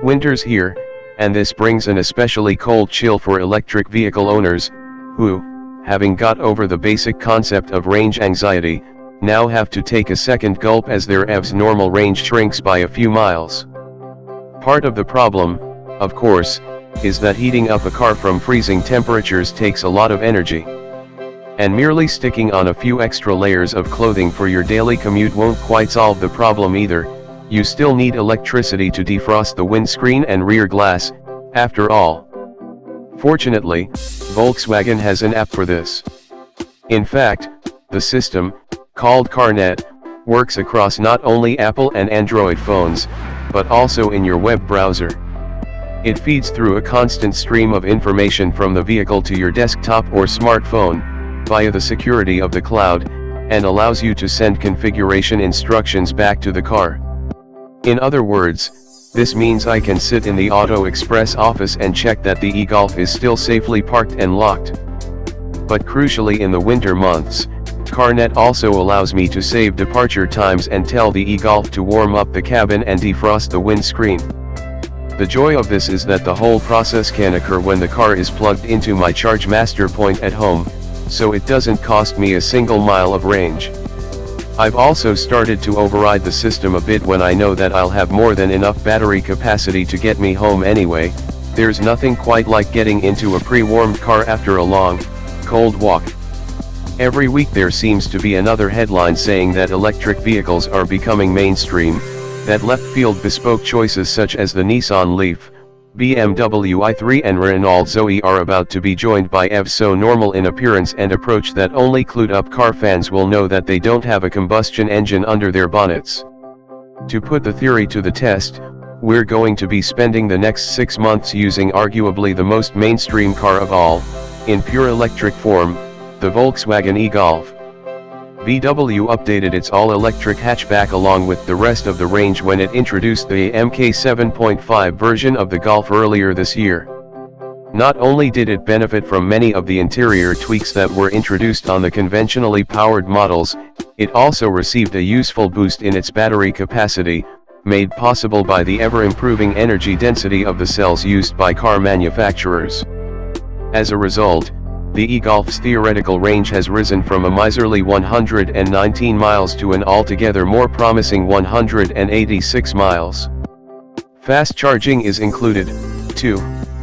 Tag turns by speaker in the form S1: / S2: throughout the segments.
S1: Winter's here, and this brings an especially cold chill for electric vehicle owners, who, having got over the basic concept of range anxiety, now have to take a second gulp as their EV's normal range shrinks by a few miles. Part of the problem, of course, is that heating up a car from freezing temperatures takes a lot of energy. And merely sticking on a few extra layers of clothing for your daily commute won't quite solve the problem either. You still need electricity to defrost the windscreen and rear glass, after all. Fortunately, Volkswagen has an app for this. In fact, the system, called CarNet, works across not only Apple and Android phones, but also in your web browser. It feeds through a constant stream of information from the vehicle to your desktop or smartphone, via the security of the cloud, and allows you to send configuration instructions back to the car. In other words, this means I can sit in the Auto Express office and check that the e-Golf is still safely parked and locked. But crucially, in the winter months, CarNet also allows me to save departure times and tell the e-Golf to warm up the cabin and defrost the windscreen. The joy of this is that the whole process can occur when the car is plugged into my Charge Master point at home, so it doesn't cost me a single mile of range. I've also started to override the system a bit when I know that I'll have more than enough battery capacity to get me home anyway. There's nothing quite like getting into a pre-warmed car after a long, cold walk. Every week there seems to be another headline saying that electric vehicles are becoming mainstream, that left-field bespoke choices such as the Nissan Leaf, BMW i3 and Renault Zoe are about to be joined by EVs so normal in appearance and approach that only clued-up car fans will know that they don't have a combustion engine under their bonnets. To put the theory to the test, we're going to be spending the next 6 months using arguably the most mainstream car of all, in pure electric form, the Volkswagen e-Golf. VW updated its all-electric hatchback along with the rest of the range when it introduced the MK 7.5 version of the Golf earlier this year. Not only did it benefit from many of the interior tweaks that were introduced on the conventionally powered models, it also received a useful boost in its battery capacity, made possible by the ever-improving energy density of the cells used by car manufacturers. As a result, the e-Golf's theoretical range has risen from a miserly 119 miles to an altogether more promising 186 miles. Fast charging is included, too,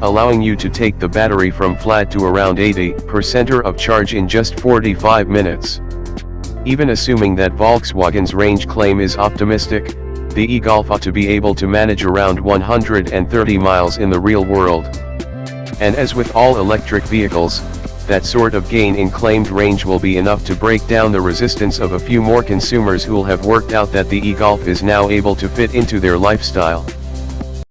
S1: allowing you to take the battery from flat to around 80% of charge in just 45 minutes. Even assuming that Volkswagen's range claim is optimistic, the e-Golf ought to be able to manage around 130 miles in the real world. And as with all electric vehicles, that sort of gain in claimed range will be enough to break down the resistance of a few more consumers who'll have worked out that the e-Golf is now able to fit into their lifestyle.